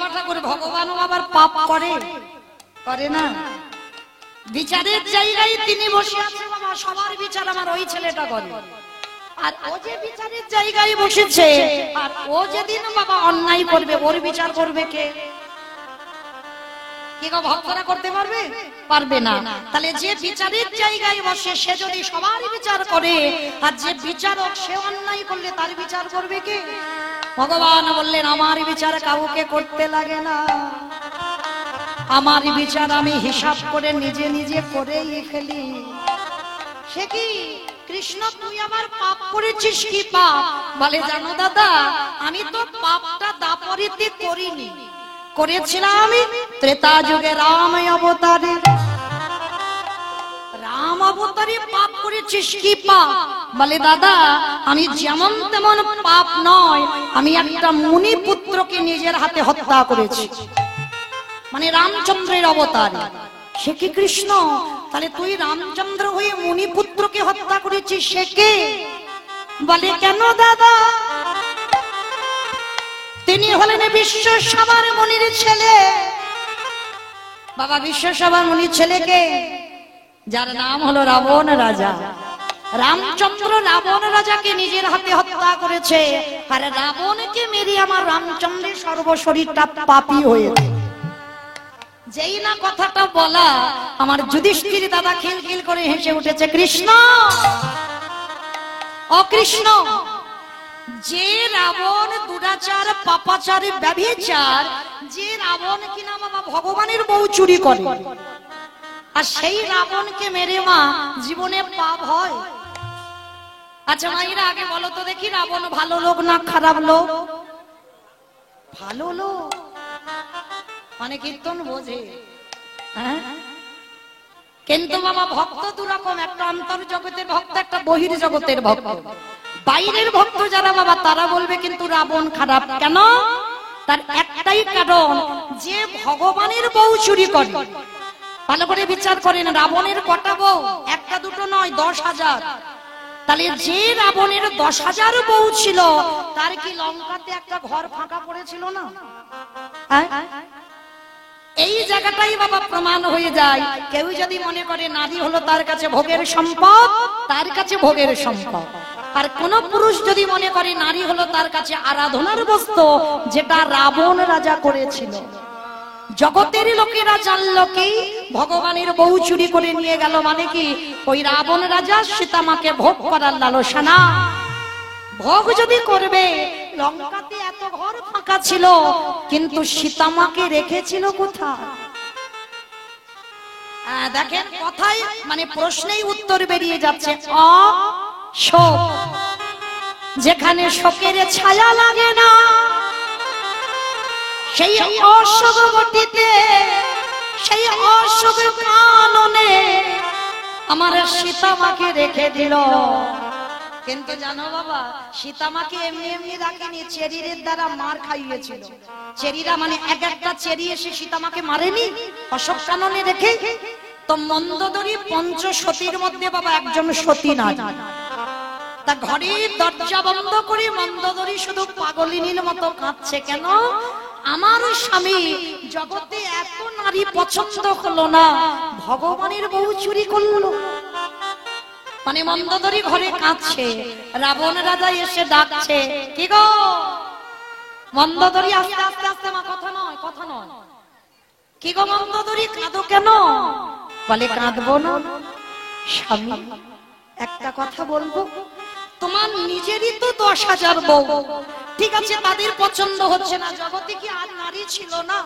বাবা ঠাকুর ভগবানও আবার পাপ করে করে না? বিচারের জায়গায় তিনি বসে আছে বাবা, সবার বিচার আমার ওই ছেলেটা করে। আর ও যে বিচারের জায়গায় বসেছে, আর ও যেদিন বাবা অন্যায় করবে ওর বিচার করবে কে? কি গো ভক্তরা করতে পারবে? পারবে না। তাহলে যে বিচারের জায়গায় বসে সে যদি সবার বিচার করে, আর যে বিচারক সে অন্যায় করলে তার বিচার করবে কে? ভগবান বললেন আমার বিচার কাউকে করতে লাগে না, আমার বিচার আমি হিসাব করে নিজে নিজে করেই ফেলি। সে কি কৃষ্ণ তুই আবার পাপ করেছিস? কি পাপ? বলে জানো দাদা, আমি তো পাপটা দাপরিতে করিনি, করেছিলাম আমি ত্রেতা যুগে রাম অবতারে। রাম অবতারে পাপ করেছিস। কি পাপ? বলে দাদা আমি যেমন তেমন পাপ নয়, আমি একটা মুনি পুত্রকে নিজের হাতে হত্যা করেছি, মানে রামচন্দ্রের অবতার। সে কি কৃষ্ণ? তাহলে তুই রামচন্দ্র হয়ে মুনি পুত্রকে হত্যা করেছিস, সে কে? বলে কেন দাদা? তিনি হলেন বিশ্বসভার মুনির ছেলে। বাবা বিশ্বসভার মুনির ছেলেকে, যার নাম হলো রাবণ রাজা। রামচন্দ্র রাবণ রাজাকে নিজের হাতে হত্যা করেছে, আর রাবণকে মেরে আমার রামচন্দ্রের সর্বশরীরটা পাপী হয়েছে। যেই না কথাটা বলা, আমার যুধিষ্ঠির দাদা খিলখিল করে হেসে উঠেছে। কৃষ্ণ, ও কৃষ্ণ, যে রাবণ দুরাচার পাপাচার ব্যভিচার, যে রাবণ কিনা বাবা ভগবানের বউ চুরি করে, আর সেই রাবণকে মেরে মা জীবনে পাপ হয়? আচ্ছা মাইরা আগে বলো তো দেখি, রাবণ ভালো লোক না খারাপ লোক? ভালো লোক, মানে কীর্তন বোঝে, হ্যাঁ? কিন্তু বাবা ভক্ত দুরকম, একটা অন্তর জগতের ভক্ত, একটা বহির জগতের ভক্ত। বাইরের ভক্ত যারা বাবা তারা বলবে কিন্তু রাবণ খারাপ। কেন? তার একটাই কারণ, যে ভগবানের বউ চুরি করে। ভালো করে বিচার করেন, রাবণের কটা বউ? একটা দুটো নয়, 10,000। তাহলে যে রাবণের 10,000 বউ ছিল, তার কি লঙ্কাতে একটা ঘর ফাঁকা পড়েছিল না? এই জায়গাটাই বাবা প্রমাণ হয়ে যায়। কেউ যদি মনে করে নারী হলো তার কাছে ভোগের সম্পদ, তার কাছে ভোগের সম্পদ। আর কোন পুরুষ যদি মনে করে নারী হলো তার কাছে আরাধনার বস্তু, যেটা রাবণ রাজা করেছিল। জগতের লোকেরা জানলো কি ভগবানের বউ চুরি করে নিয়ে গেল, মানে কি ওই রাবণ রাজা সীতামাকে ভোগ করার লালসা না। ভোগ যদি করবে, লঙ্কাতে এত ঘর ফাঁকা ছিল, কিন্তু সীতামাকে রেখেছিল কোথায়? দেখেন কথাই মানে প্রশ্নেই উত্তর বেরিয়ে যাচ্ছে। অশোক, যেখানে শোকের ছায়া লাগে না, সেই অশোক বটিতে, সেই অশোক কাননে আমার সীতামাকে রেখে দিল। কিন্তু জানো বাবা, সীতামাকে এমনি এমনি রাখেনি, চেরির দ্বারা মার খাইয়েছিল। চেরিরা মানে এক একটা চেরি এসে সীতামাকে মারেনি, অশোক কাননে রেখে। তো মন্দোদরী পঞ্চসতীর মধ্যে বাবা একজন সতী না, তা ঘরের দরজা বন্ধ করে মন্দোদরী শুধু পাগলিনীর মতো কাঁদছে। কেন? আমার স্বামী জগতে এত নারী পছন্দ হলো না, ভগবানের বউ চুরি করলো। মানে মন্দোদরী ঘরে কাঁদছে, রাবণ রাজা এসে ডাকছে, কি গো মন্দোদরী? আস্তে আস্তে আস্তে, মা কথা নয়, কথা নয়। কি গো মন্দোদরী, কাঁদো কেন? বলে কাঁদবো না স্বামী, একটা কথা বলবো। তোমার নিজেরই তো 10,000 বউ, ঠিক আছে, তাদের পছন্দ হচ্ছে না, জগতে কি আর নারী ছিল না?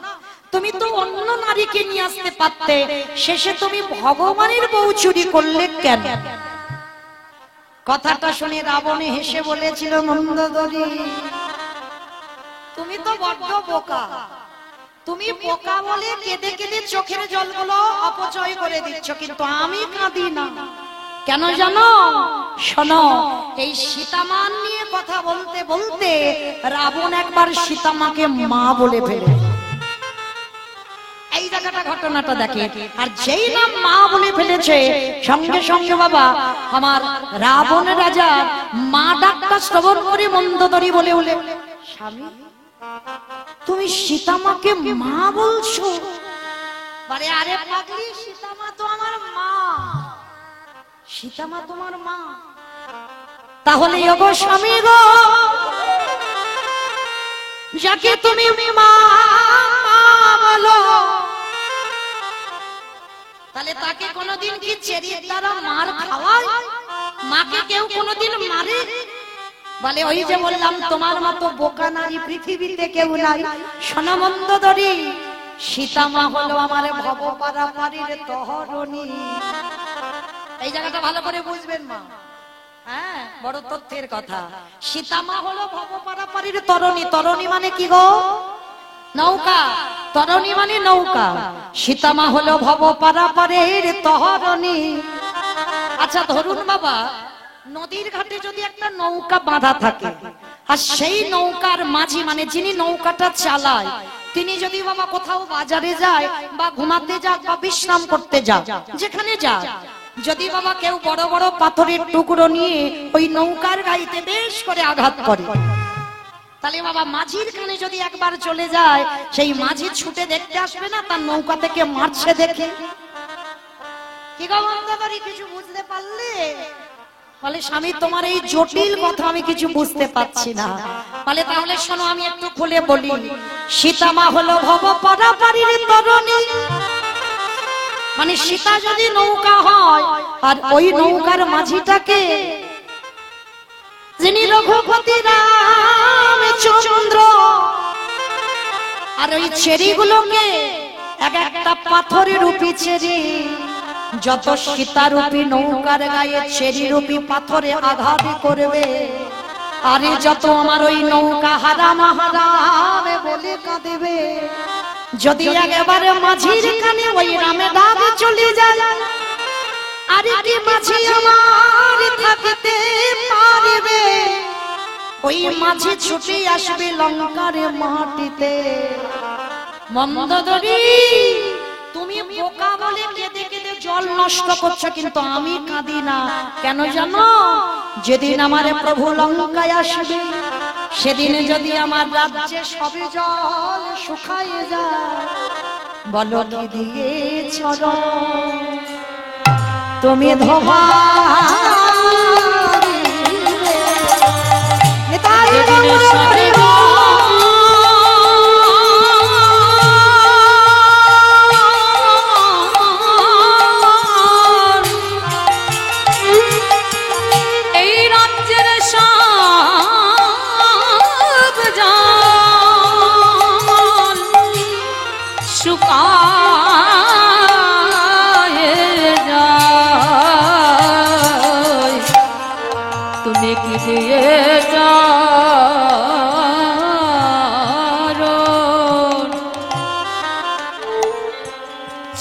তুমি তো অন্য নারীকে নিয়ে আসতে পারতে, শেষে তুমি ভগবানের বউ চুরি করলে কেন? কথাটা শুনে রাবণে হেসে বলেছিল, মন্দোদরী তুমি তো বড্ড বোকা, তুমি বোকা বলে কেঁদে কেঁদে চোখের জলগুলো অপচয় করে দিচ্ছ, কিন্তু আমি কাঁদি না। কেন জানো? শোনো, এই সীতামান নিয়ে কথা বলতে বলতে রাবণ একবার সীতামাকে মা বলে ফেলে। এই জায়গাটা ঘটনাটা দেখে, আর যেই নাম মা বলে ফেলেছে, সঙ্গে সঙ্গে বাবা আমার রাবণ রাজার মা ডাকটা শ্রবণ করে মন্দোদরী বলে উঠে, স্বামী তুমি সীতামাকে মা বলছো? আরে আরে পাগলি, সীতামা তো আমার মা। সীতামা তোমার মা? তাহলে ওগো স্বামী গো, যাকে তুমি মা বলো, তাহলে তাকে কোনোদিন কি চেরির দ্বারা মার খাওয়ায়? মাকে কেউ কোনোদিন মারে? বলে ওই যে বললাম, তোমার মতো বোকা নারী পৃথিবীতে কেউ নাই। সোনা মন্দোদরী, সীতামা হলো আমার ভবপারাপারের তহরণী। এই জায়গাটা ভালো করে বুঝবেন মা, হ্যাঁ, বড় তথ্যের কথা। সীতামা হলো ভবপারাপারের তরণী। তরণী মানে কি গো? নৌকা। তরণী মানে নৌকা। সীতামা হলো ভবপারাপারের তহরণী। আচ্ছা ধরুন বাবা, নদীর ঘাটে যদি একটা নৌকা বাঁধা থাকে, আর সেই নৌকার মাঝি মানে যিনি নৌকাটা চালায়, তিনি যদি বাবা কোথাও বাজারে যায় বা ঘুমাতে যাক বা বিশ্রাম করতে যাক, যেখানে যাক, যদি বাবা কেউ বড় বড় পাথরের টুকরো নিয়ে ওই নৌকার গাইতে বেশ করে আঘাত করে, তাহলে বাবা মাঝির কানে যদি একবার চলে যায়, সেই মাঝি ছুটে দেখতে আসবে না তার নৌকা থেকে মারছে দেখে? কি গো মন্দোদরী, কিছু বুঝতে পারলে? বলে স্বামী, তোমার এই জটিল কথা আমি কিছু বুঝতে পারছি না। বলে তাহলে শোনো, আমি একটু খুলে বলি। সীতামা হলো ভবপারাপারের তরণী, মানে সীতা যদি নৌকা হয়, আর ওই নৌকার মাঝিটাকে যিনি রঘুপতি রামচন্দ্র, আর ওই চেরিগুলোকে এক একটা পাথরের রূপী চেরি, যত সীতারূপী নৌকার গায়ে চেরি রূপী পাথরে আঘাত করবে, আরে যত আমার ওই নৌকা হারাম হারাম বলে কাঁদেবে। যদি একেবারে মাঝির কানে ওই রামে ডাক চলে যায়, আরে কি মাঝি আমার থাকতে পারবে? ওই মাঝি ছুটে আসবে লঙ্কার মাটিতে। মন্দোদরী, তুমি বোকা বলে কেঁদে কেঁদে জল নষ্ট করছো, কিন্তু আমি কাঁদি না। কেন জানো? যেদিন আমার প্রভু লঙ্কায় আসবে, সেদিন যদি আমার রাজ্যে সবে জল শুকায় যায়, বলো কি দিয়ে চরণ তুমি ধোবা?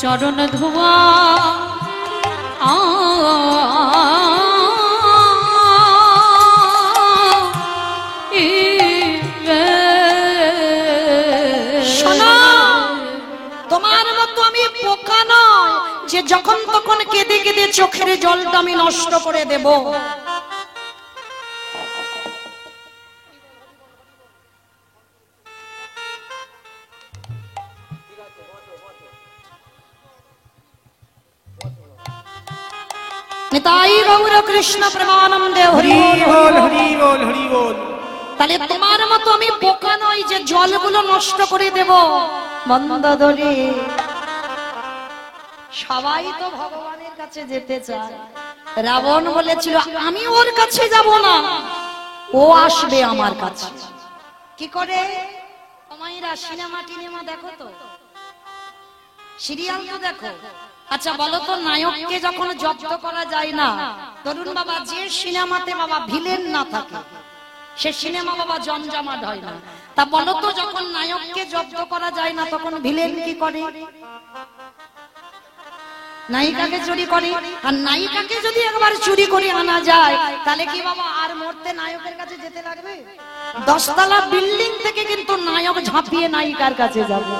চরণ ধোয়া তোমার মতো আমি বোকা নয় যে যখন তখন কেঁদে কেঁদে চোখের জলটা আমি নষ্ট করে দেব। নিতাই গৌর কৃষ্ণ প্রেমানন্দে হরি বল হরি বল হরি বল। তাহলে তোমার মতো আমি বোকা নই যে জলগুলো নষ্ট করে দেব। মন্দোদরী, সবাই তো ভগবানের কাছে যেতে চায়। রাবণ বলেছিল আমি ওর কাছে যাব না, ও আসবে আমার কাছে। কি করে? তোমাইরা সিনেমা টিনেমা দেখো তো, সিরিয়াল তো দেখো। আচ্ছা বলো তো, নায়ককে যখন জব্দ করা যায় না, ধরুন বাবা যে সিনেমাতে বাবা ভিলেন না থাকে, সে সিনেমা বাবা জমজমাট হয় না। তা বলো তো, যখন নায়ককে জব্দ করা যায় না, তখন ভিলেন কি করে? নায়িকাকে চুরি করে। আর নায়িকাকে যদি একবার চুরি করে আনা যায়, তাহলে কি বাবা আর মরতে নায়কের কাছে যেতে লাগবে? 10 তলা বিল্ডিং থেকে কিন্তু নায়ক ঝাঁপিয়ে নায়িকার কাছে যাবে।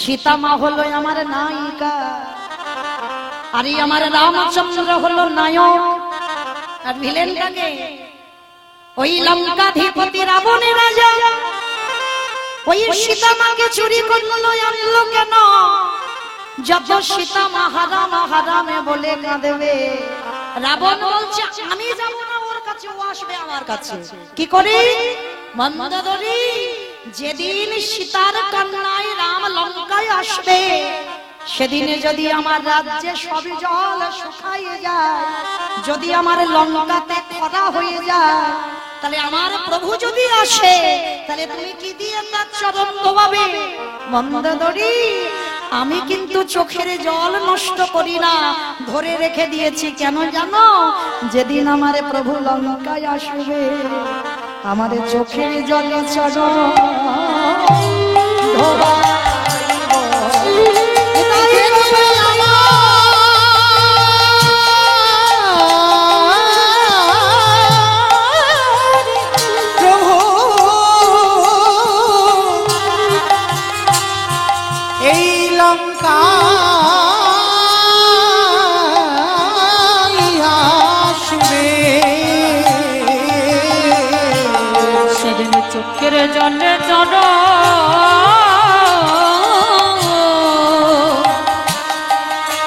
সীতামা হলো আমার নায়িকা, আর আমার রামচন্দ্র হলো নায়ক। আর ভিলেনটাকে ওই লঙ্কাধিপতি রাবণের রাজা, ওই সীতা মাকে চুরি করলো আনলো কেন? যত সীতা মা হারাম হারামে বলে কাঁদবে, রাবণ বলছে আমি যাব না ওর কাছে, ও আসবে আমার কাছে। কি করি? মন্দোদরী, যেদিন সীতার কন্যায় রাম লঙ্কায় আসবে, সেদিনে যদি আমার রাজ্যে সবই জল শুকাইয়ে যায়, যদি আমার লঙ্কাতে খরা হয়ে যায়, তাহলে আমার প্রভু যদি আসে, তাহলে তুমি কি দিয়ে তার চরণ ধোয়াবে? মন্দোদরী, আমি কিন্তু চোখের জল নষ্ট করি না, ধরে রেখে দিয়েছি। কেন জানো? যেদিন আমার প্রভু লঙ্কায় আসবে, আমার চোখের জল চরণ ধোয়া। সেদিন চোখের জলে চড়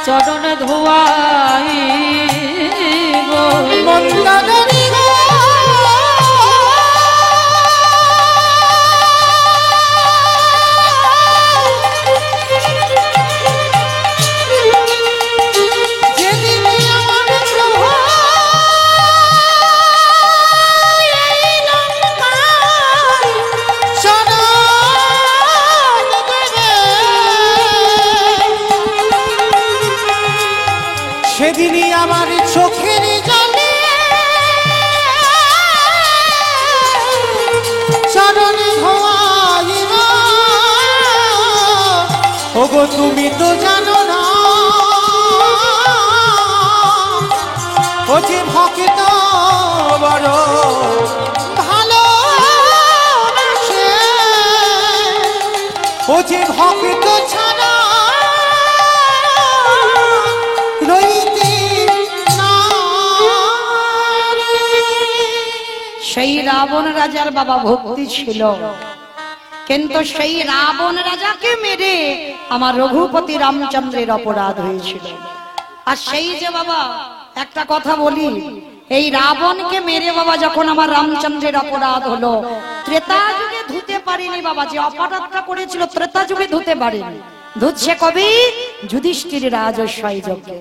চরণ ধোয়াই সেদিনই আমার চোখের জলে চরণ ধোয়াইব। ওগো তুমি তো জানো না, ও যে ভক্ত বড় ভালোবাসে, ও যে ভক্ত ছাড়া সেই রাবণ রাজার বাবা ভক্তি ছিল, কিন্তু সেই রাবণ রাজাকে মেরে আমার রঘুপতি রামচন্দ্রের অপরাধ হয়েছিল। আর সেই যে বাবা একটা কথা বলি, এই রাবণকে মেরে বাবা যখন আমার রামচন্দ্রের অপরাধ হলো, ত্রেতা যুগে ধুতে পারিনি বাবা, যে অপরাধটা করেছিল ত্রেতা যুগে ধুতে পারিনি, ধুচ্ছে কবি যুধিষ্ঠির রাজস্বয় যজ্ঞে।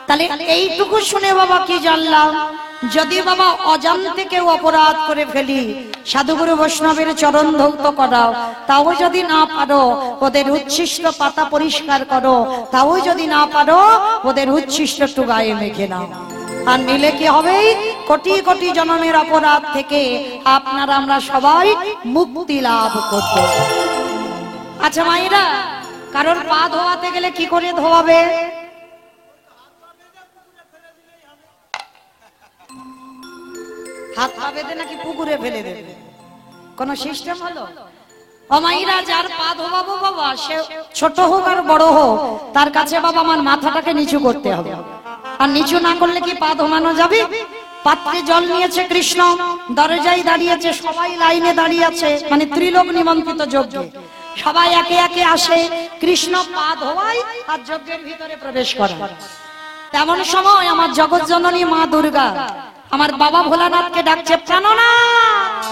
তাহলে এইটুকু শুনে বাবা কি জানলাম, যদি বাবা অজান্তে কেউ অপরাধ করে ফেলি, সাধুগুরু বৈষ্ণবের চরণ ধৌত করাও, তাও যদি না পারো ওদের উচ্ছিষ্ট পাতা পরিষ্কার করো, তাও যদি না পারো ওদের উচ্ছিষ্ট একটু গায়ে মেখে নাও। আর নিলে কি হবে? কোটি কোটি জন্মের অপরাধ থেকে আপনারা আমরা সবাই মুক্তি লাভ করব। আচ্ছা মায়েরা, কারণ পা ধোয়াতে গেলে কি করে ধোয়াবে? হাত পা বেঁধে নাকি পুকুরে ফেলে দেবে? কোন সিস্টেম হলো? অমাইরা, যার পা ধোয়াবো বাবা, সে ছোট হোক আর বড় হোক, তার কাছে বাবা আমার মাথাটাকে নিচু করতে হবে। আর নিচু না করলে কি পা ধোয়ানো যাবে? পাত্রে জল নিয়েছে কৃষ্ণ, দরজায় দাঁড়িয়েছে, সবাই লাইনে দাঁড়িয়ে আছে, মানে ত্রিলোক নিমন্ত্রিত যজ্ঞে সবাই একে একে আসে, কৃষ্ণ পা ধোয়ায় আর যজ্ঞের ভিতরে প্রবেশ করে। তেমন সময় আমার জগৎ জননী মা দুর্গা আমার বাবা ভোলানাথকে ডাকছে, প্রাণনাথ,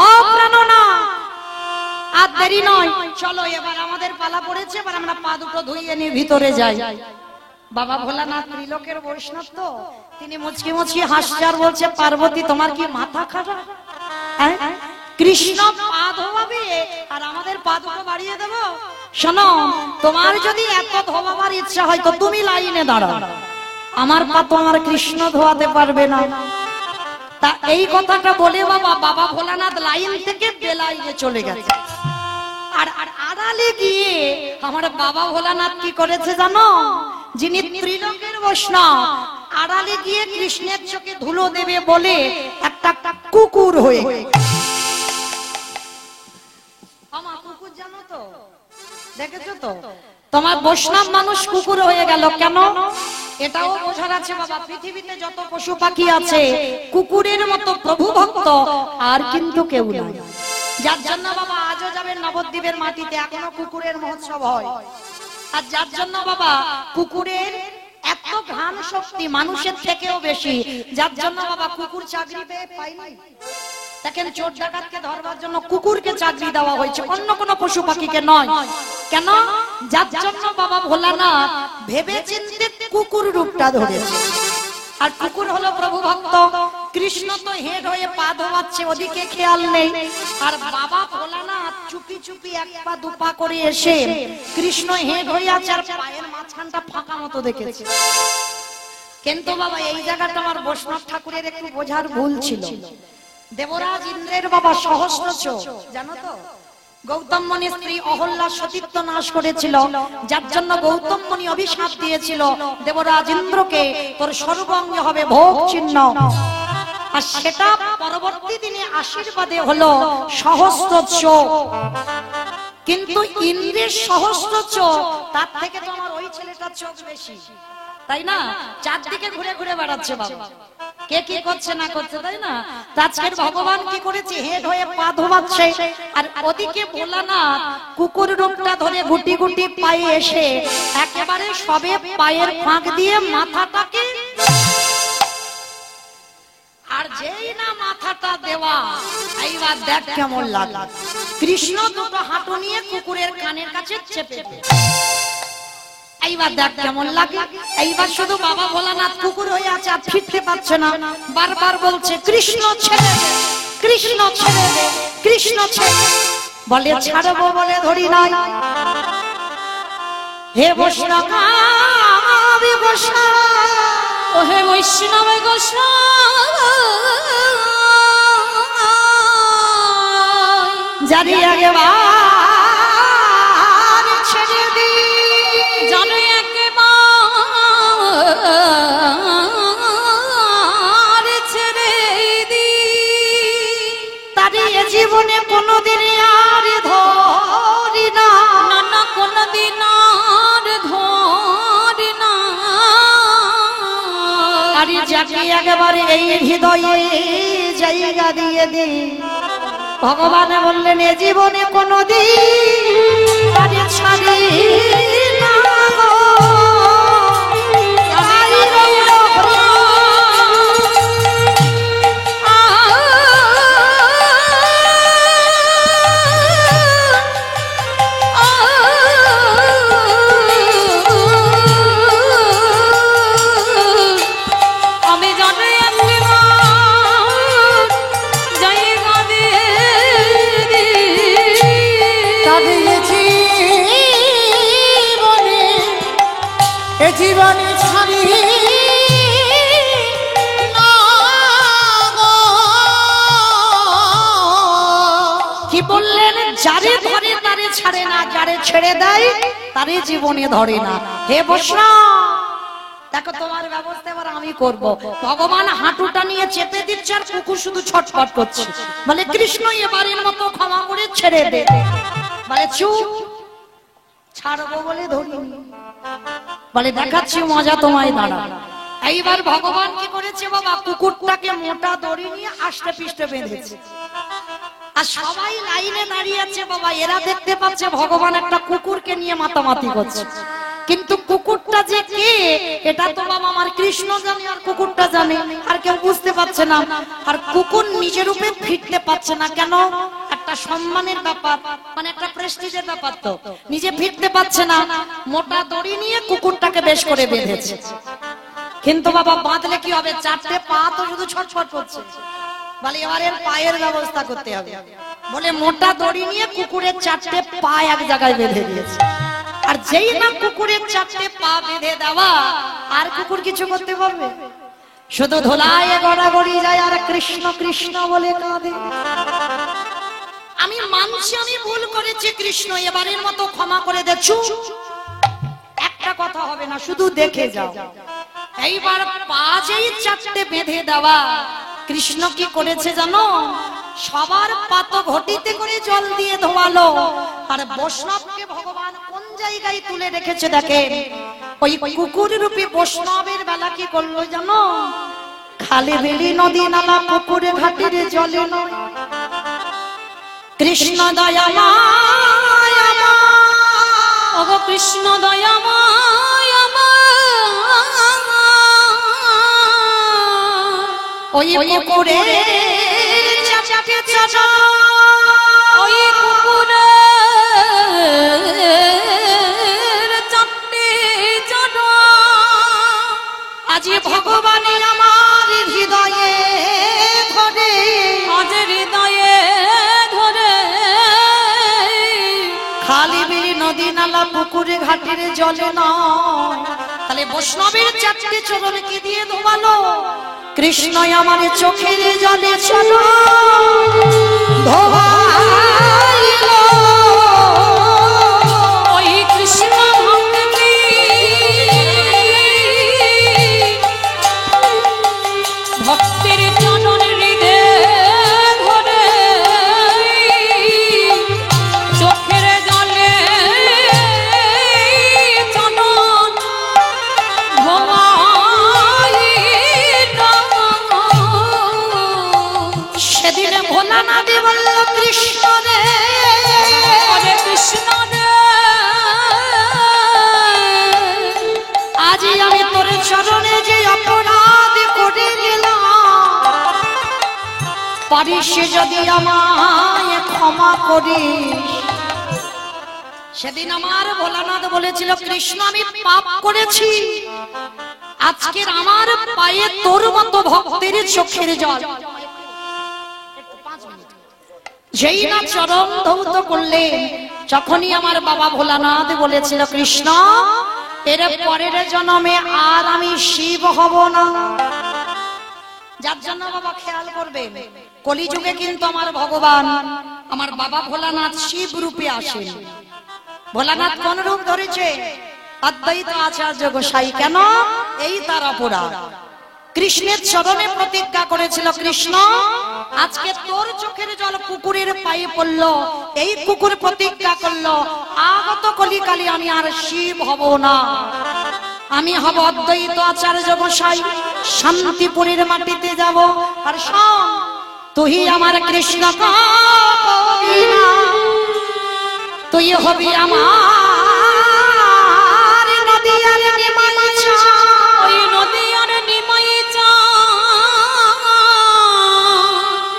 ও প্রাণনাথ, আর দেরি নয়, চলো এবার আমাদের পালা পড়েছে, এবার আমরা পা দুটো ধুইয়ে নিয়ে ভিতরে যাই। বাবা ভোলানাথ ত্রিলোকের বৈষ্ণব তো, তিনি মুচকি মুচকি হাসছে আর বলছে, পার্বতী তোমার কি মাথা খারাপ? কৃষ্ণ পা ধোয়াবে আর আমাদের পা দুটো বাড়িয়ে দেবো? শোনো, তোমার যদি এত ধোয়াবার ইচ্ছা হয় তো তুমি লাইনে দাঁড়াও, আমার পা তো আমার কৃষ্ণ ধোয়াতে পারবে না। তা এই কথাটা বলে বাবা ভোলানাথ লাইন থেকে বেলাইনে চলে গেছে। আর আড়ালে গিয়ে আমার বাবা ভোলানাথ কি করেছে জানো? যিনি ত্রিলোকের বৈষ্ণব, আড়ালে গিয়ে কৃষ্ণের চোখে ধুলো দেবে বলে একটা কুকুর হয়ে, আমার কুকুর জানো তো, দেখেছো তো, তোমার বৈষ্ণব মানুষ কুকুর হয়ে গেল কেন? এটাও বোঝার আছে বাবা, পৃথিবীতে যত পশু পাখি আছে কুকুরের মতো প্রভু ভক্ত আর কিন্তু কেউ নাই। যার জন্য বাবা আজও যাবেন নবদ্বীপের মাটিতে এখনো কুকুরের মহোৎসব হয়। আর যার জন্য বাবা কুকুরের এত ঘ্রাণ শক্তি মানুষের থেকেও বেশি, যার জন্য বাবা কুকুর চাকরি পেয়ে পায়নি। দেখেন চোর ডাকাতকে ধরবার জন্য কুকুরকে চাকরি দেওয়া হয়েছে, অন্য কোনো পশু পাখিকে নয়। কেন? যার জন্য বাবা ভোলানাথ ভেবে চিন্তে কুকুর রূপটা ধরেছে। আর কুকুর হলো প্রভু ভক্ত। কৃষ্ণ তো হেড হয়ে পা ধোয়াচ্ছে, ওদিকে খেয়াল নেই। আর বাবা ভোলানাথ চুপি চুপি এক পা দু পা করে এসে কৃষ্ণ হেড হয়ে আছে আর পায়ের মাঝখানটা ফাঁকা মতো দেখেছে। কিন্তু বাবা এই জায়গাটা আমার বৈষ্ণব ঠাকুরের একটু বোঝার ভুল ছিল। দেবরাজ ইন্দ্রের বাবা সহস্রচোখ, জানো তো? গৌতম মুনির স্ত্রী অহল্যা সতীত্ব নাশ করেছিল, যার জন্য গৌতম মুনি অভিশাপ দিয়েছিল দেবরাজ ইন্দ্রকে, তোর সর্বাঙ্গে হবে ভোগ চিহ্ন। আর সেটা পরবর্তী দিনে আশীর্বাদে হলো সহস্র চোখ। কিন্তু ইন্দ্রের সহস্র চোখ, তার থেকে তো আমার ওই ছেলেটার চোখ বেশি, তাই না? চারদিকে ঘুরে ঘুরে বেড়াচ্ছে বাবা, কে কি করছে না করছে, তাই না? আজকের ভগবান কি করেছে? হেড হয়ে পা ধোয়াচ্ছে, আর ওদিকে ভোলানাথ কুকুর রূপটা ধরে গুটি গুটি পায়ে এসে একেবারে সবে পায়ের ফাঁক দিয়ে মাথাটাকে, আর যেই না মাথাটা দেওয়া, এইবার দেখ কেমন লাগে। কৃষ্ণ দুটো হাঁটু নিয়ে কুকুরের কানের কাছে চেপে, এইবার দেখ কেমন লাগে। এইবার শুধু বাবা ভোলানাথ কুকুর হয়ে আছে, আর ফিরতে পারছে না, বারবার বলছে কৃষ্ণ ছেড়ে দে, কৃষ্ণ ছেড়ে দে, কৃষ্ণ ছেড়ে দে। বলে ছাড়বো বলে ধরি নাই। হে বৈষ্ণব গোসাই, ও হে বৈষ্ণব গোসাই, জানি একেবার ছেড়ে দি, জানো একেবার ছেড়ে দি, তারি এ জীবনে কোনোদিন আর ধরি না, না না কোনদিন আর ধরি না। আরে যাকে একেবারে এই হৃদয়ে জায়গা দিয়ে দি, ভগবান বললেন এ জীবনে কোনোদিন আরে ছাড়ি না গো। তাই রইল আমি জানি একবার জায়গা দিয়ে তবে এ জীবনে ছাড়ি না গো। কি বললেন? যারে ধরে তারে ছাড়ে না, যারে ছেড়ে দেয় তারে জীবনে ধরে না। হে বৈষ্ণব, দেখো তোমার ব্যবস্থা এবার আমি করব। ভগবান হাঁটুটা নিয়ে চেপে দিচ্ছে, আর কুকুর শুধু ছটফট করছে। বলে কৃষ্ণ এবারের মতো ক্ষমা করে ছেড়ে দে। বলে চুপ, ছাড়বো বলে ধরিনি। বলে দেখাচ্ছি মজা তোমায়, দাঁড়া। এইবার ভগবান কি করেছে বাবা? কুকুরটাকে মোটা দড়ি নিয়ে আষ্টে পিষ্টে বেঁধেছে, আর সবাই লাইনে দাঁড়িয়ে আছে বাবা। এরা দেখতে পাচ্ছে ভগবান একটা কুকুরকে নিয়ে মাতামাতি করছে, কিন্তু কুকুরটা যে কে এটা তো বাবা আমার কৃষ্ণ জানে, আর কুকুরটা জানে, আর কেউ বুঝতে পারছে না। আর কুকুর নিজের রূপে ফিরতে পারছে না, কেন? একটা সম্মানের ব্যাপার, মানে একটা প্রেস্টিজের ব্যাপার, তো নিজে ফিরতে পারছে না। মোটা দড়ি নিয়ে কুকুরটাকে বেশ করে বেঁধেছে, কিন্তু বাবা বাঁধলে কি হবে? চারটে পা তো শুধু ছটফট করছে। বলে এবারে পায়ের ব্যবস্থা করতে হবে। বলে মোটা দড়ি নিয়ে কুকুরের চারটে পা এক জায়গায় বেঁধে দিয়েছে। আর যেই না কুকুরের চারটে পা বেঁধে দেওয়া, আর কুকুর কিছু করতে পারবে? শুধু ধোলায় গড়াগড়ি যায় আর কৃষ্ণ কৃষ্ণ বলে কাঁদে। আমি মানছি আমি ভুল করেছি, কৃষ্ণ এবারের মতো ক্ষমা করে দে। চুপ, একটা কথা হবে না, শুধু দেখে যাও। এইবার পা যেই চারটে বেঁধে দেওয়া, কৃষ্ণ কি করেছে জানো? সবার পাত ঘটিতে করে জল দিয়ে ধোয়ালো, আর বৈষ্ণবকে ভগবান কোন জায়গায় তুলে রেখেছে দেখেন। ওই কুকুর রূপী বৈষ্ণবের বেলা কি করলো জানো? খালি বেড়ি নদী নালা পুকুরে ঘাটিরে জলে নয়, কৃষ্ণ দয়াময় আমার, ওগো কৃষ্ণ দয়াময় আমার, ওই পুকুরের চাচাকে চাচা, ওই কুকুরের চারটে চাটা আজ ভগবানই আমার হৃদয়ে ধরে, আজ হৃদয়ে ধরে খালি বিলি নদী নালা পুকুরে ঘাটের জলে নয়, তাহলে বৈষ্ণবের চারটে চরণ কি দিয়ে ধোবালো? কৃষ্ণ আমার চোখের জলে চলো ধোবাইলো। ওই কৃষ্ণ ভক্তি ভক্তের চরণ হৃদে ধরে চোখের জলে চরণ সেদিন ভোলানাথ বলল কৃষ্ণ রে, ওরে কৃষ্ণ রে, আজ আমি তোর চরণে যে অপরাধ করে গেলাম, পারিস যদি আমায় ক্ষমা করিস। সেদিন আমার ভোলানাথ বলেছিল কৃষ্ণ আমি পাপ করেছি, আজকের আমার পায়ে তোর মতো ভক্তের চোখের জল। যেই না চরণ ধৌত করলেন, যখনই আমার বাবা ভোলানাথ বলেছিল কৃষ্ণ এর পরের জন্মে আর আমি শিব হব না। যার জন্য বাবা খেয়াল করবেন, কলিযুগে কিন্তু আমার ভগবান আমার বাবা ভোলানাথ শিব রূপে আসেন। ভোলানাথ কোন রূপ ধরেছে? অদ্বৈত আচার্য গোসাই। কেন? এই তার অপরাধ। কৃষ্ণের চরণে প্রতিজ্ঞা করেছিল কৃষ্ণ আজকে তোর চোখের জল কুকুরের পায়ে পড়লো, এই কুকুর প্রতিজ্ঞা করলো আগত কলিকালে আমি আর শিব হব না, আমি হব অদ্বৈত আচার্য গোসাই, শান্তিপুরের মাটিতে যাব। আর শোন, তুই আমার কৃষ্ণ কবি না, তুই হবি আমার নদিয়ার নিমাই চা, ওই নদিয়ার নিমাই চা।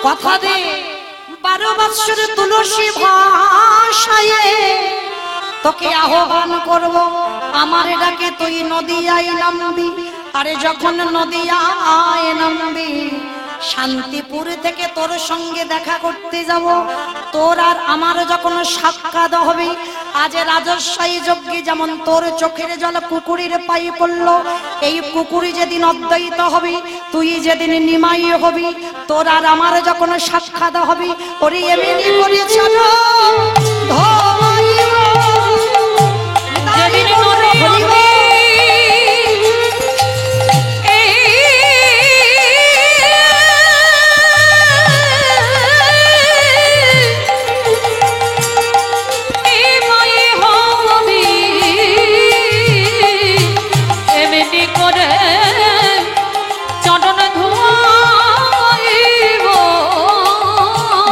কথা দে 12 বৎসর তুলসী ভাষায় তোকে আহ্বান করব, আমার ডাকে তুই নদিয়ায় নামবি। আরে যখন নদিয়ায় নামবি, শান্তিপুর থেকে তোর সঙ্গে দেখা করতে যাব, তোর আর আমার যখন সাক্ষাৎ হবে, আজ রাজস্বাই যজ্ঞে যেমন তোর চোখের জল কুকুরের পায়ে পড়লো, এই কুকুরি যেদিন অদ্বৈত হবে, তুই যেদিন নিমাই হবি, তোর আর আমার যখন সাক্ষাৎ হবে, ওরে এমনি করে চলো ধোবাইলো। যেদিন নদী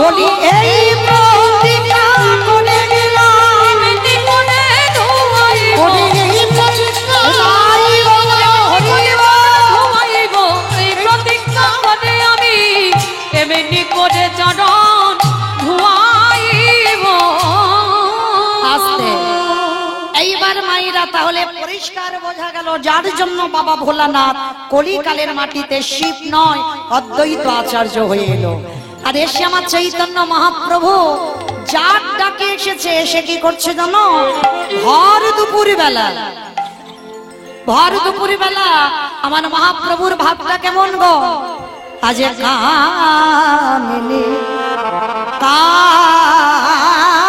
বলি এই প্রতিজ্ঞা করে গেলাম, বলি এই প্রতিজ্ঞা করে চরণ ধুয়াইব। আস্তে এইবার মাইরা তাহলে পরিষ্কার বোঝা গেল যার জন্য বাবা ভোলানাথ কলিকালের মাটিতে শিব নয় অদ্বৈত আচার্য হয়ে এলো। আর এসে আমার চৈতন্য মহাপ্রভু যার ডাকে এসেছে, এসে কি করছে জানো? ভর দুপুর বেলা আমার মহাপ্রভুর ভাবটা কেমন গো? আজ কামিনী কাম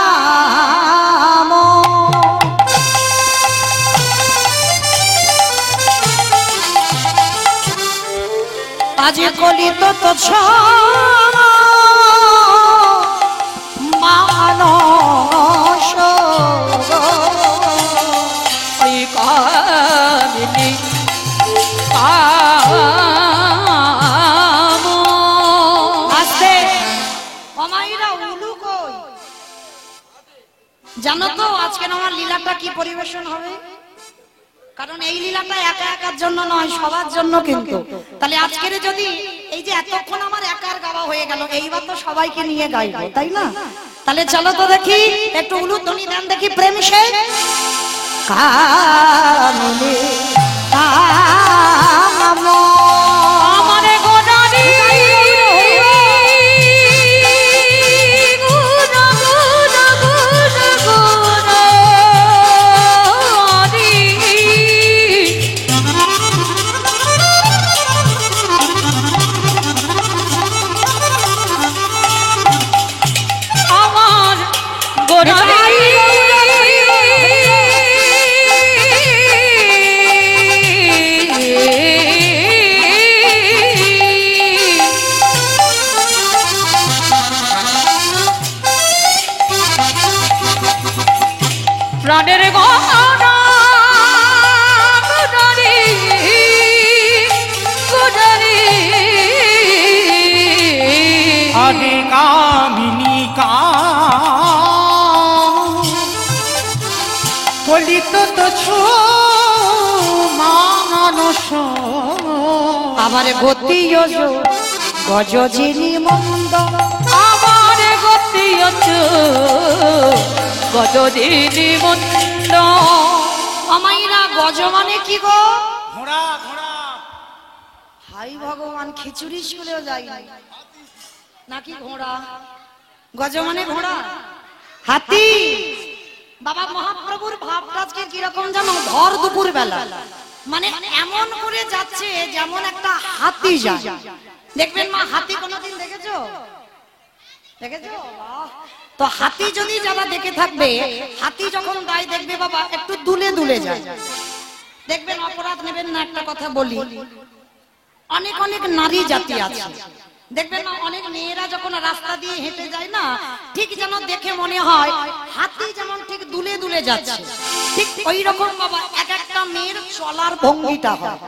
আজ কলিত তো মানস ওই কামিনী আস্তে অমাইরা উলু কই জানো তো আজকে আমার লীলাটা কি পরিবেশন হবে? কারণ এই লীলাটা একা একার জন্য নয়, সবার জন্য কিন্তু। তাহলে আজকের যদি এই যে এতক্ষণ আমার একার গাওয়া হয়ে গেল, এইবার তো সবাইকে নিয়ে গাইবো, তাই না? তাহলে চলো তো দেখি একটু উলুধ্বনি দেন দেখি, প্রেম সে কামনে কাম আমারে গোদারি গুনা গুনা গুনা গুনারি আমার গোদারি প্রাণের গহনা গোদারি গোদারি আগে কামিনী কলিত তো ছো মানস আবার গতি গজ যিনি মন্দ আমার গতি গজদিনী মন্দ আমাইরা গজ মানে কি গো? ঘোড়া ঘোড়া হাই ভগবান, খিচুড়ি স্কুলেও যাই নাকি ঘোড়া? গজ মানে ঘোড়া, হাতি। বাবা মহাপ্রভুর ভাবটা আজকে কিরকম জানো? ভর দুপুর বেলা মানে এমন করে যাচ্ছে যেমন একটা হাতি যায়। দেখবেন মা, হাতি কোনোদিন দেখেছো? দেখেছো? বাহ। তো হাতি যদি যারা দেখে থাকবে, হাতি যখন গায়ে দেখবে বাবা একটু দুলে দুলে যায়। দেখবেন, অপরাধ নেবেন না, একটা কথা বলি, অনেক অনেক নারী জাতি আছে, দেখবেন না অনেক মেয়েরা যখন রাস্তা দিয়ে হেঁটে যায় না, ঠিক যেন দেখে মনে হয় হাতি যেমন ঠিক দুলে দুলে যাচ্ছে, ঠিক ওই রকম বাবা এক একটা মেয়ের চলার ভঙ্গিটা হয়।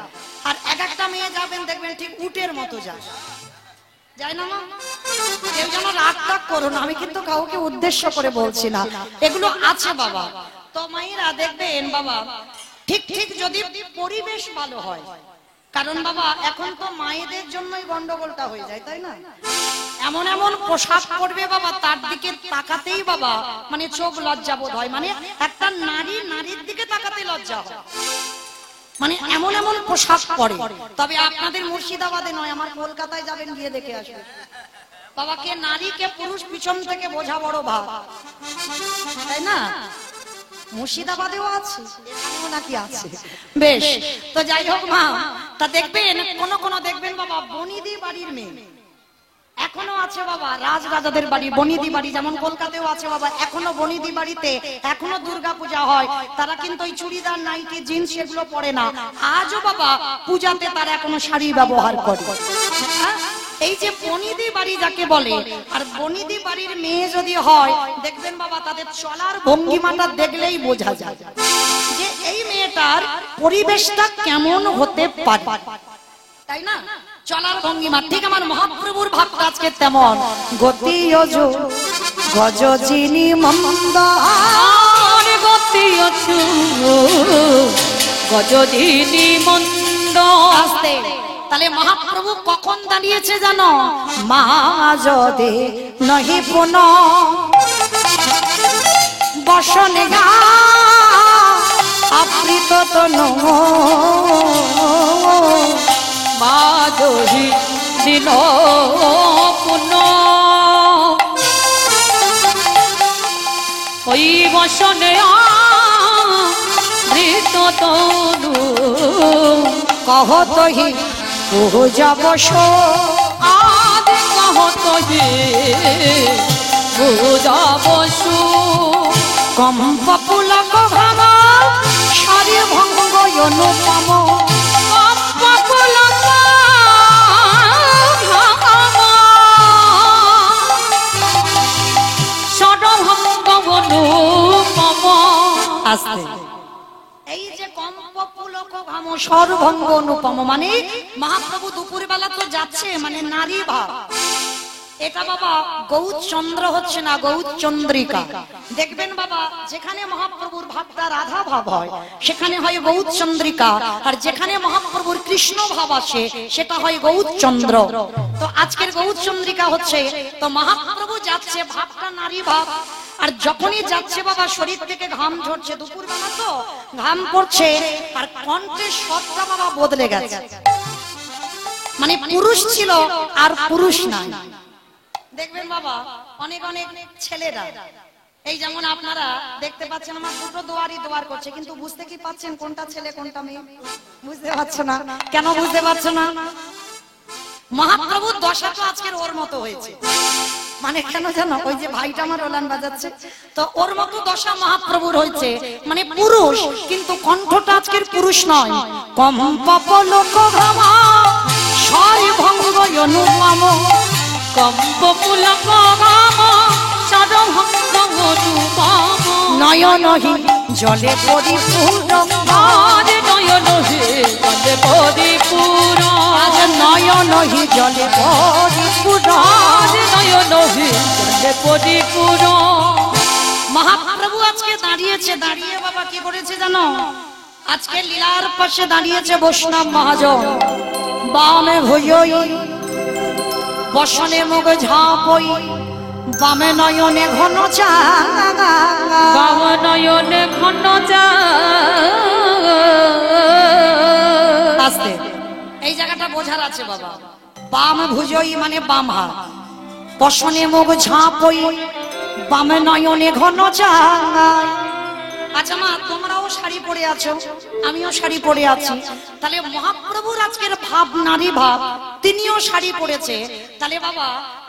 আর এক একটা মেয়ে যাবেন দেখবেন ঠিক উটের মতো যায়, যায় না মা? কেউ যেন রাগ টাগ করো না, আমি কিন্তু কাউকে উদ্দেশ্য করে বলছি না, এগুলো আছে বাবা। তো মায়েরা দেখবেন বাবা, ঠিক ঠিক যদি পরিবেশ ভালো হয়, কারণ বাবা এখন তো মায়েদের জন্যই গন্ডগোলটা হয়ে যায়, তাই না? এমন এমন পোশাক পরবে বাবা, তার দিকে তাকাতেই বাবা মানে চোখ লজ্জা বোধ হয়, মানে একটা নারী নারীর দিকে তাকাতে লজ্জা হয়, মানে এমন এমন পোশাক পরে। তবে আপনাদের মুর্শিদাবাদে নয়, আমার কলকাতায় যাবেন, গিয়ে দেখে আসবে বাবা, কে নারী কে পুরুষ পিছন থেকে বোঝা বড় ভাব, তাই না? মুর্শিদাবাদেও আছে, এখানেও নাকি আছে। বেশ, তো যাই হোক মা, তা দেখবেন কোন কোন দেখবেন বাবা বনিদি বাড়ির মেয়ে এখনো আছে বাবা, রাজরাজাদের বাড়ি বনিদি বাড়ি, যেমন কলকাতায়ও আছে বাবা, এখনো বনিদি বাড়িতে এখনো দুর্গা পূজা হয়, তারা কিন্তু ওই চুড়িদার নাইটি জিন্স এগুলো পরে না, আজও বাবা পূজাতে তারা এখনো শাড়ি ব্যবহার করে। হ্যাঁ? এই যে বনিদি বাড়ি যাকে বলে, আর বনিদি বাড়ির মেয়ে যদি হয়, দেখবেন বাবা তাদের চলার ভঙ্গিমাটা দেখলেই বোঝা যায় যে এই মেয়েটার পরিবেশটা কেমন হতে পারে, তাই না? চলার ভঙ্গিমা ঠিক আমার মহাপ্রভুর ভাবটা আজকে তেমন। গতি গজ যিনি মন্দ আমার গতি গজদিনী মন্দ আসতে। তাহলে মহাপ্রভু কখন দাঁড়িয়েছে জানো? মা যদে নহি পুন বসনে গা আবৃত তনু মাধুরী দিন পুন ওই বসনে ধৃত তনু কহত হি পূজা বস আদি কহত হে পূজা বসু কম্প পুলক ভাব সারি ভঙ্গ অনুপম এই যে কম্প পুলক ভাম সর্বঙ্গ অনুপম, মানে মহাপ্রভু দুপুর বেলা তো যাচ্ছে মানে নারী ভাব, এটা বাবা গৌরচন্দ্র হচ্ছে না, গৌরচন্দ্রিকা। দেখবেন বাবা, যেখানে মহাপ্রভুর ভাবটা রাধা ভাব হয় সেখানে হয় গৌরচন্দ্রিকা, আর যেখানে মহাপ্রভুর কৃষ্ণ ভাব আসে সেটা হয় গৌরচন্দ্র। তো আজকের গৌরচন্দ্রিকা হচ্ছে, তো মহাপ্রভু যাচ্ছে ভাবটা নারী ভাব, আর যখনই যাচ্ছে বাবা শরীর থেকে ঘাম ঝরছে, দুপুরবেলা তো ঘাম পড়ছে, আর কণ্ঠের স্বরটা বাবা বদলে গেছে, মানে পুরুষ ছিল আর পুরুষ নাই। দেখবেন বাবা অনেক অনেক ছেলেরা, এই যেমন আপনারা দেখতে পাচ্ছেন আমার দুটো দোয়ারই দোয়ার করছে, কিন্তু বুঝতে কি পাচ্ছেন কোনটা ছেলে কোনটা মেয়ে? বুঝতে পারছো না। কেন বুঝতে পারছো না? মহাপ্রভুর দশা তো আজকের ওর মতো হয়েছে, মানে কেন জানো? ওই যে ভাইটা আমার ওলান বাজাচ্ছে, তো ওর মতো দশা মহাপ্রভুর হয়েছে, মানে পুরুষ কিন্তু কণ্ঠটা আজকের পুরুষ নয়। কম পাপ লোক ভ্রমা ছয় ভঙ্গ অনুপম, কম্প পুলক গাম সদভঙ্গ অনুপম, নয়নহি জলে পরিপূর্ণ, আজ নয়ন হে জলে পরিপূর্ণ, আজ নয়নহি জলে পরিপূর্ণ, আজ নয়ন হে জলে পরিপূর্ণ। মহাপ্রভু আজকে দাঁড়িয়েছে, দাঁড়িয়ে বাবা কি করেছে জানো? আজকে লীলার পাশে দাঁড়িয়েছে বৈষ্ণব মহাজন, বামে ভুজই বসনে মুখ ঝাঁপই, বামে নয়নে ঘন চা, বাম নয়নে ঘন চা। আস্তে এই জায়গাটা বোঝার আছে বাবা। বাম ভুজই মানে বাম হাত, বসনে মুখ ঝাঁপই, বামে নয়নে ঘন চা। আচ্ছা মা, তোমরাও শাড়ি পরে আছো, আমিও শাড়ি পরে আছি, তাহলে মহাপ্রভুর আজকের ভাব নারী ভাব, তিনিও শাড়ি পরেছে। তাহলে বাবা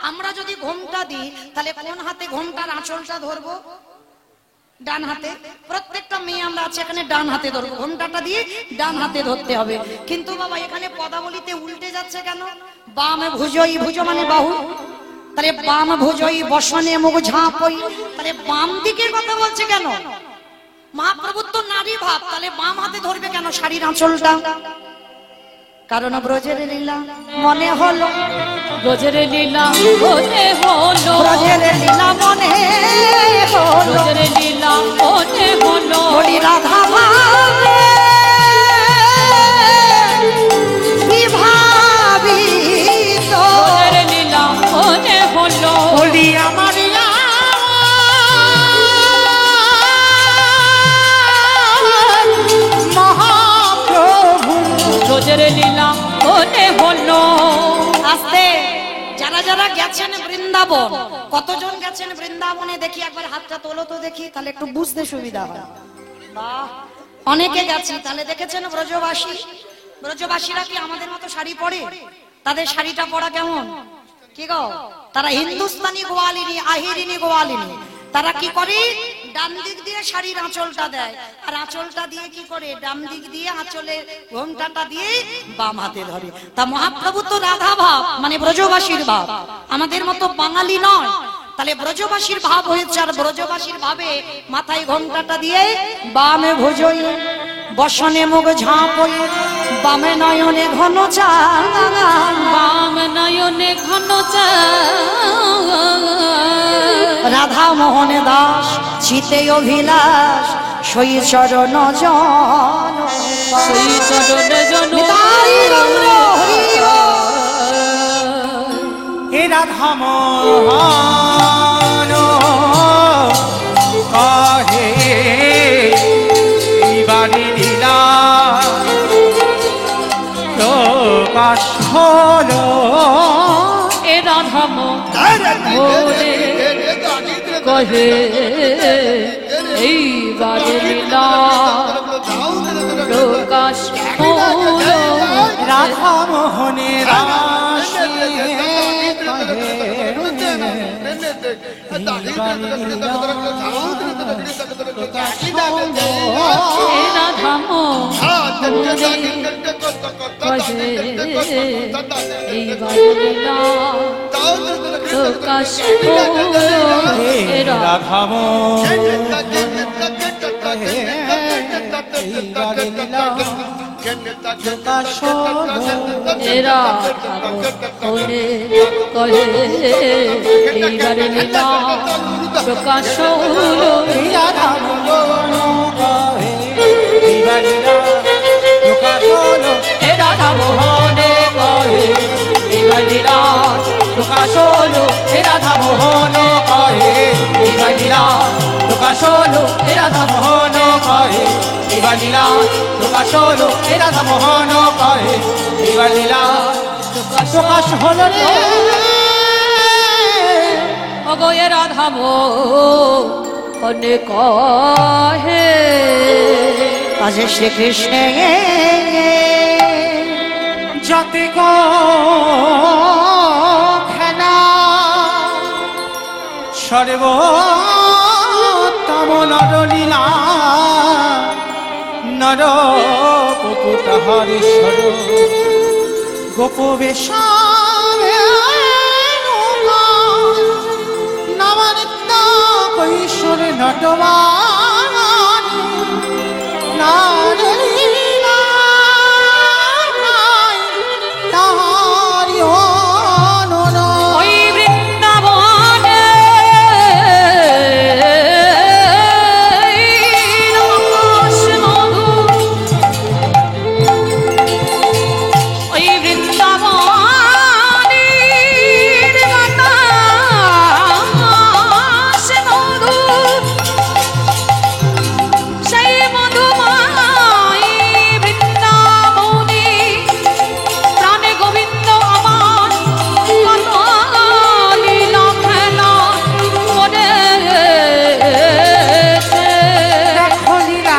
আমরা যদি ঘোমটা দিই, তাহলে কোন হাতে ঘোমটার আঁচলটা ধরবো? ডান হাতে। প্রত্যেকটা মেয়ে আমরা আছে এখানে ডান হাতে ধরবো, ঘোমটাটা দিয়ে ডান হাতে ধরতে হবে। কিন্তু বাবা এখানে পদাবলিতে উল্টে যাচ্ছে কেন? বাম ভুজই, ভুজ মানে বাহু, তাহলে বাম ভুজই বসনে মুখ ঝাঁপই, তাহলে বাম দিকের কথা বলছে কেন? মহাপ্রভুর তো নারী ভাব, তাহলে বাম হাতে ধরবে কেন শাড়ির আঁচলটা? কারণ ব্রজের লীলা মনে হলো, ব্রজের লীলা মনে হলো, ব্রজের লীলা মনে হলো, ব্রজের লীলা মনে হলো, বলি রাধা ভাবে বিভাবিত, ব্রজের লীলা মনে হলো, বলি আমার মহাপ্রভু, ব্রজের লীলা মনে হলো। আস্তে যারা যারা গেছেন বৃন্দাবন, কতজন গেছেন বৃন্দাবনে দেখি একবার হাতটা তোলো তো দেখি, তাহলে একটু বুঝতে সুবিধা হয়। বাহ, অনেকে গেছি, তাহলে দেখেছেন ব্রজবাসী, ব্রজবাসীরা কি আমাদের মতো শাড়ি পরে? তাদের শাড়িটা পরা কেমন? কি গো, তারা হিন্দুস্তানি গোয়ালিনী, আহিরিনী গোয়ালিনী। তারা কি করে? ডান দিক দিয়ে শাড়ির আঁচলটা দেয়, আর আঁচলটা দিয়ে কি করে? ডান দিক দিয়ে আঁচলের ঘোমটাটা দিয়ে বাম হাতে ধরে। তা মহাপ্রভু তো রাধা ভাব, মানে ব্রজবাসীর ভাব, আমাদের মতো বাঙালি নয়। তাহলে ব্রজবাসীর ভাব হয়েছে, আর ব্রজবাসীর ভাবে মাথায় ঘোমটাটা দিয়ে বামে ভুজই বসনে মুখ ঝাঁপই, বামে নয়নে ঘন চা, বাম নয়নে ঘন চা। রাধা মোহন দাস চিতে অভিলাষ, সই চরণ জন, সেই চরণ জন। হে রাধা মোহন কাহে এইবারে লীলা প্রকাশ হলো, এ রাধা মোরে কহে এইবারে লীলা প্রকাশ হলো। রাধা মোহনের রাশি এ রাধা মোরে কহে এইবারে লীলা প্রকাশ হলো। এ রাধা প্রকাশ হলো এরা হলে কহে এইবারে লীলা প্রকাশ হলো রাধা মোহন কহে এইবার লীলা প্রকাশ হলো হে রাধা মোহনে কহে এইবার লীলা প্রকাশ হলো হে রাধা মোহন কহে এইবার লীলা প্রকাশ হলো হে রাধা মোহন কহে এইবার লীলা প্রকাশ হলো হে রাধা মোহন কহে এইবার লীলা প্রকাশ হলো রে অগয়ে রাধা মোহনে কহে আজ শ্রীকৃষ্ণ যাতে খেলা সর্বোত্তম নরলীলা নর কপু তাহার স্বর গোপবেশ নবনিত্য কৈশোর নটবান নারলীলা তাহারি অনন ওই বৃন্দাবনে আকাশ মধু ওই বৃন্দাবনের বাতাস মধু সেই মধুময় বৃন্দাবনে প্রাণে গোবিন্দ আমার কত লীলা খেলা করেছে। হলিলা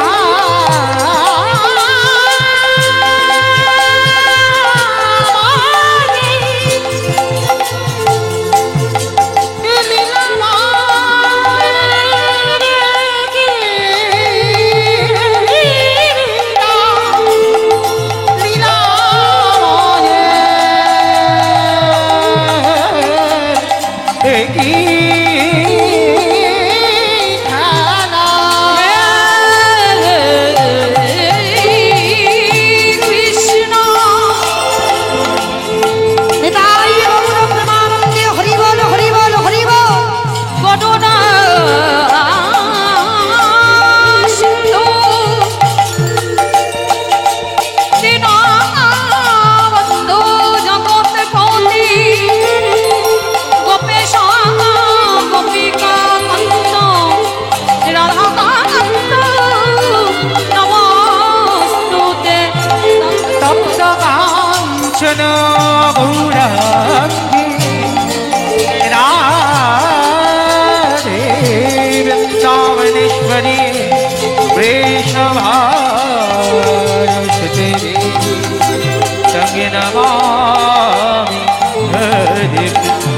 কৃষ্ণ নিতাই গৌর প্রেমানন্দে হরি বল হরি বল হরি বল। ঘটনা সিন্ধু দীনবন্ধু জগৎপতি গোপেশ গোপিকা কান্ত রাধাকান্ত নমস্তুতে তপ্ত কাঞ্চন গৌরাঙ্গী রাধে বৃন্দাবনেশ্বরী বৃষভারসতে সঙ্গে নমামি হরে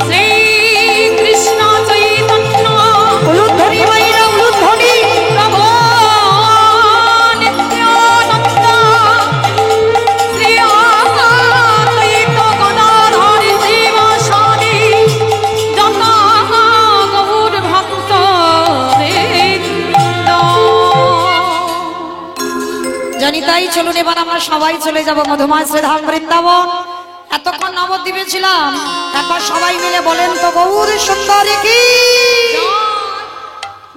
শ্রী কৃষ্ণ চৈতন্য উলুধ্বনি বাইরা উলুধ্বনি। প্রভু নিত্যানন্দ শ্রী অদ্বৈত গদাধর শিবাসাদি যত গৌর ভক্ত বৃন্দ। জানি তাই চলুন এবার আমরা সবাই চলে যাব মধুময় শ্রীধাম বৃন্দাবন। এতক্ষণ নবদ্বীপে ছিলাম, একবার সবাই মিলে বলেন তো গৌর সুন্দরী কি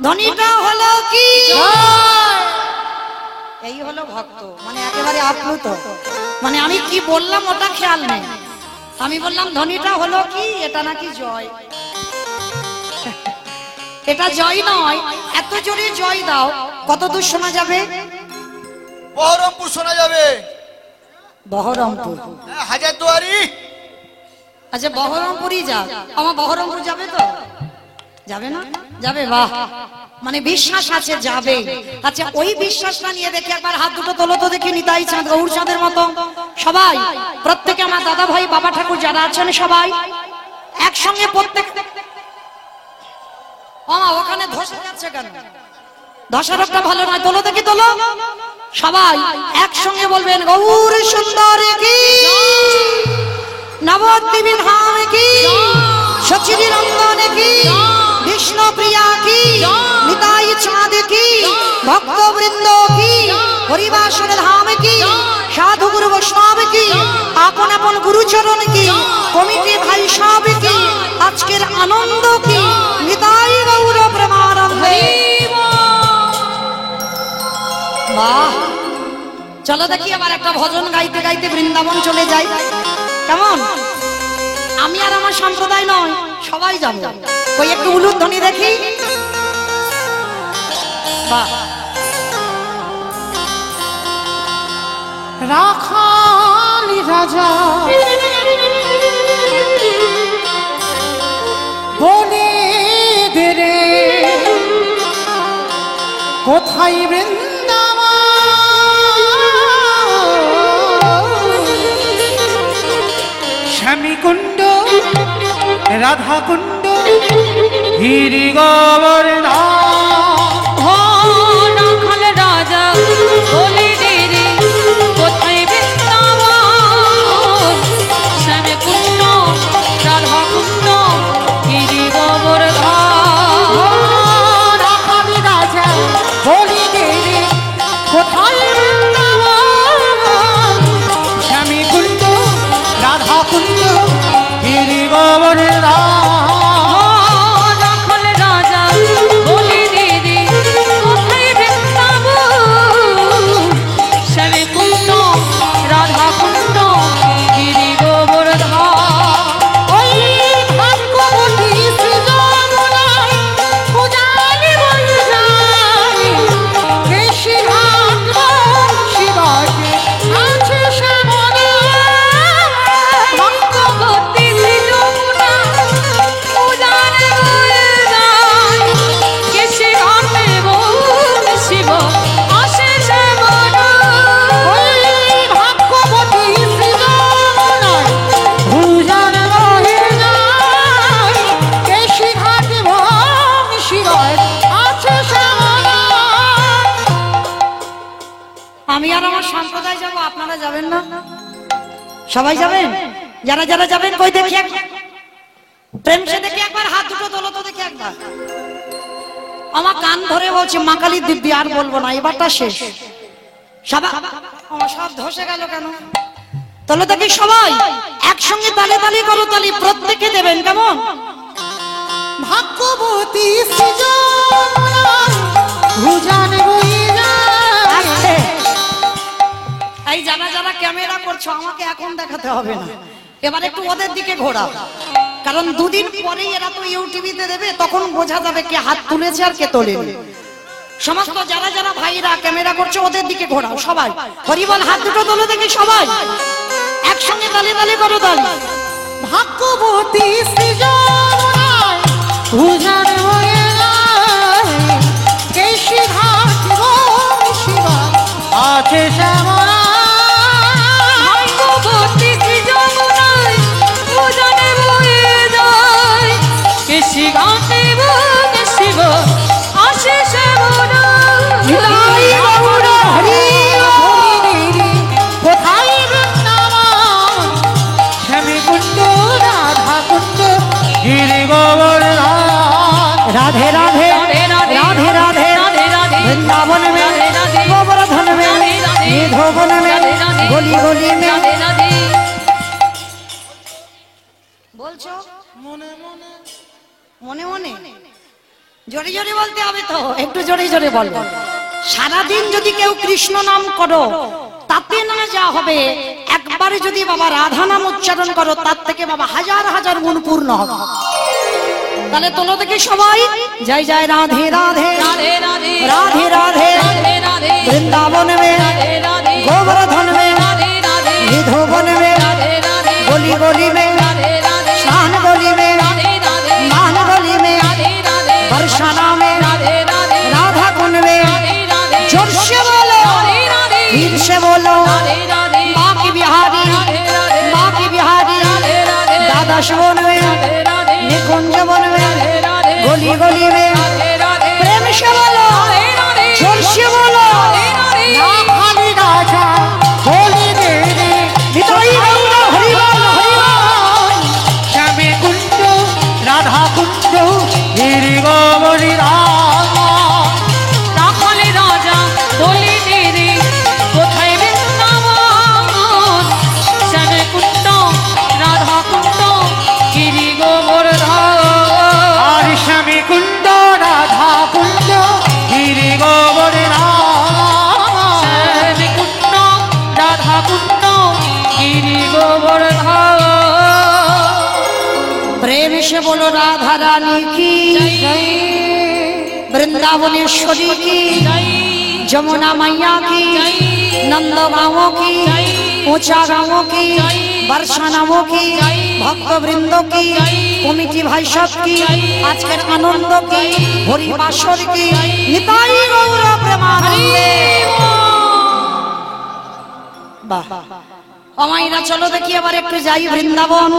ধ্বনিটা হলো কি। এই হলো ভক্ত, মানে একেবারে আপ্লুত। মানে আমি কি বললাম ওটা খেয়াল নেই, আমি বললাম ধ্বনিটা হলো কি, এটা নাকি জয়। এটা জয় নয়, এত জোরে জয় দাও কত দূর শোনা যাবে? বহরমপুর শোনা যাবে, বহরমপুর। হাজারদুয়ারি। আচ্ছা বহরমপুরই যা, আমার বহরমপুর যাবে তো? যাবে না? যাবে, বাহ, মানে বিশ্বাস আছে যাবে। আচ্ছা ওই বিশ্বাসটা নিয়ে দেখি একবার হাত দুটো তোলো তো দেখি, নিতাই চাঁদ গৌর চাঁদের মতো সবাই, প্রত্যেকে আমার দাদা ভাই বাবা ঠাকুর যারা আছেন সবাই একসঙ্গে প্রত্যেক। ওখানে ধসে যাচ্ছে কেন? ধসারোগটা ভালো নয়, তোলো দেখি তোলো। সবাই একসঙ্গে বলবেন গৌর সুন্দর কি, নবদ্বীপী ধাম কি, সচিরি নন্দন কি, বিষ্ণু প্রিয়া কি, নিতাই চাঁদ কি, ভক্তবৃন্দ কি, হরিবাসর ধাম কি, সাধু গুরু বৈষ্ণব কি, আপন আপন গুরুচরণ কি, কমিটি ভাই সব কি, আজকের আনন্দ কি, নিতাই গৌর প্রেমানন্দে। বাহ, চলো দেখি আবার একটা ভজন গাইতে গাইতে বৃন্দাবন চলে যাই, কেমন? আমি আর আমার সম্প্রদায় নয়, সবাই যাবো। ওই একটু উলুধ্বনি দেখি। বাহ, রাখালি রাজা বনে দেরে কোথায় বৃন্দাবন, স্বামীকুণ্ড রাধাকুণ্ড গিরি গোবর্ধন। রাখাল রাজা বলে দে রে কোথায় বৃন্দাবন, শ্যামে কুণ্ড রাধা কুণ্ড গিরি গোবর্ধন। রাখাল রাজা বলে দে রে কোথায় বৃন্দাবন, স্বামীকুণ্ড রাধাকুণ্ড গিরি গোবর্ধন। রাখাল রাজা বলে দে রে কোথায় বৃন্দাবন, শ্যামে কুণ্ড রাধা কুণ্ড গিরি গোবর্ধন। ওই ভাগ্যবতী সৃজনময় পূজারি বলে যায়, কেশিঘাট শিবাকে আছে শ্যামলা। ভক্তবতী যমুনা উদারে বয়ে যায়, কেশে ঘাটে বল শিব আসে শ্যামলা। ওই ভাগ্যবতী সৃজনময় পূজার বলে যায়, কেশিঘাট শিবায় আছে শ্যামলা। আমি আর আমার সম্প্রদায় যাব, আপনারা যাবেন না? সবাই যাবেন? যারা যারা যাবেন কই দেখি একবার, প্রেম সে দেখি একবার, হাত দুটো তোলো তো দেখি একবার। আমার কান ধরে বলছে মা কালী দিব্যি, আর বলবো না, এবারটা শেষ। সবাই আমার সব ধসে গেল কেন? তোলো দেখি সবাই একসঙ্গে তালে তালে করো তালি, প্রত্যেকে দেবেন, কেমন? ভাগ্যবতী সৃজনময় পূজার বয়ে যায়। আসছে। এই যারা যারা ক্যামেরা করছো আমাকে এখন দেখাতে হবে না, এবার একটু ওদের দিকে ঘোরাও, কারণ দুদিন পরেই এরা তো ইউটিভিতে দেবে, তখন বোঝা যাবে কে হাত তুলেছে আর কে তোলেনি। সমস্ত যারা যারা ভাইরা ক্যামেরা করছে ওদের দিকে ঘোরাও সবাই। হরিবল, হাত দুটো তোলো দেখি সবাই, একসঙ্গে তালে তালে করো তালি। ভাগ্যবতী সৃজনময় পূজার বয়ে যায়, কেশিঘাট শিবা আছে শ্যামলা। ভাগ্যবতী যমুনায় উদারে বয়ে যায়, কেশে ঘাটে বল শিব আসে শ্যামলা। নিতাই গৌর হরি হরি কোথায় বৃন্দাবন, স্বামীকুণ্ড রাধাকুণ্ড গিরি গোবর্ধন। রাধে রাধে রাধে রাধে वृंदावन में गोवर्धन में निधोवन में गली गली में। বলছো মনে মনে, মনে মনে জোরে জোরে বলতে হবে তো, একটু জোরে জোরে বলবো। সারাদিন যদি কেউ কৃষ্ণ নাম করো তাতে না যা হবে, একবারে যদি বাবা রাধা নাম উচ্চারণ করো তার থেকে বাবা হাজার হাজার গুণ পূর্ণ হবে। তাহলে তোলো থেকে সবাই জয় জয় রাধে রাধে রাধে রাধে राधे राधे রাধে রাধে वृंदावन में রাধে রাধে गोवर्धन में রাধে রাধে निधोवन में রাধे রাধে गली गली में রাধे রাধে शान गली में রাধে রাধে मान गली में রাধे রাধে बरसाना में রাধे राधे राधा कुंड में राधे राधे जोर से बोलो राधे राधे धीर से बोलो राधे राधे माँ की बिहारी राधे राधे माँ की बिहारी राधे राधे दादा शिवन में राधे राधे निकुंज वन में राधे राधे गली गली में राधे राधे प्रेम से बोलो राधे राधे जोर से बोलो राधे राधे राखाली राजा होली देवी निताई गौर हरिबल हरिबल। श्यामीकुण्ड राधाकुण्ड गिरि गोवर्धन। রাখালে রাজা বলে দে রে কোথায় বৃন্দাবন, প্রেম সে বলো রাধা রানী কি বৃন্দাবনেশ্বরী কি যমুনা মাইয়া কি নন্দ গাঁव की ऊंचा गाँव की वर्षा नामों की भक्त वृंदों की कमिटी भाई सब की आजकल आनंद की हरि बासर की निताई गौर प्रेमानंदे বাহ। অমাইরা চলো দেখি আবার একটু যাই বৃন্দাবন।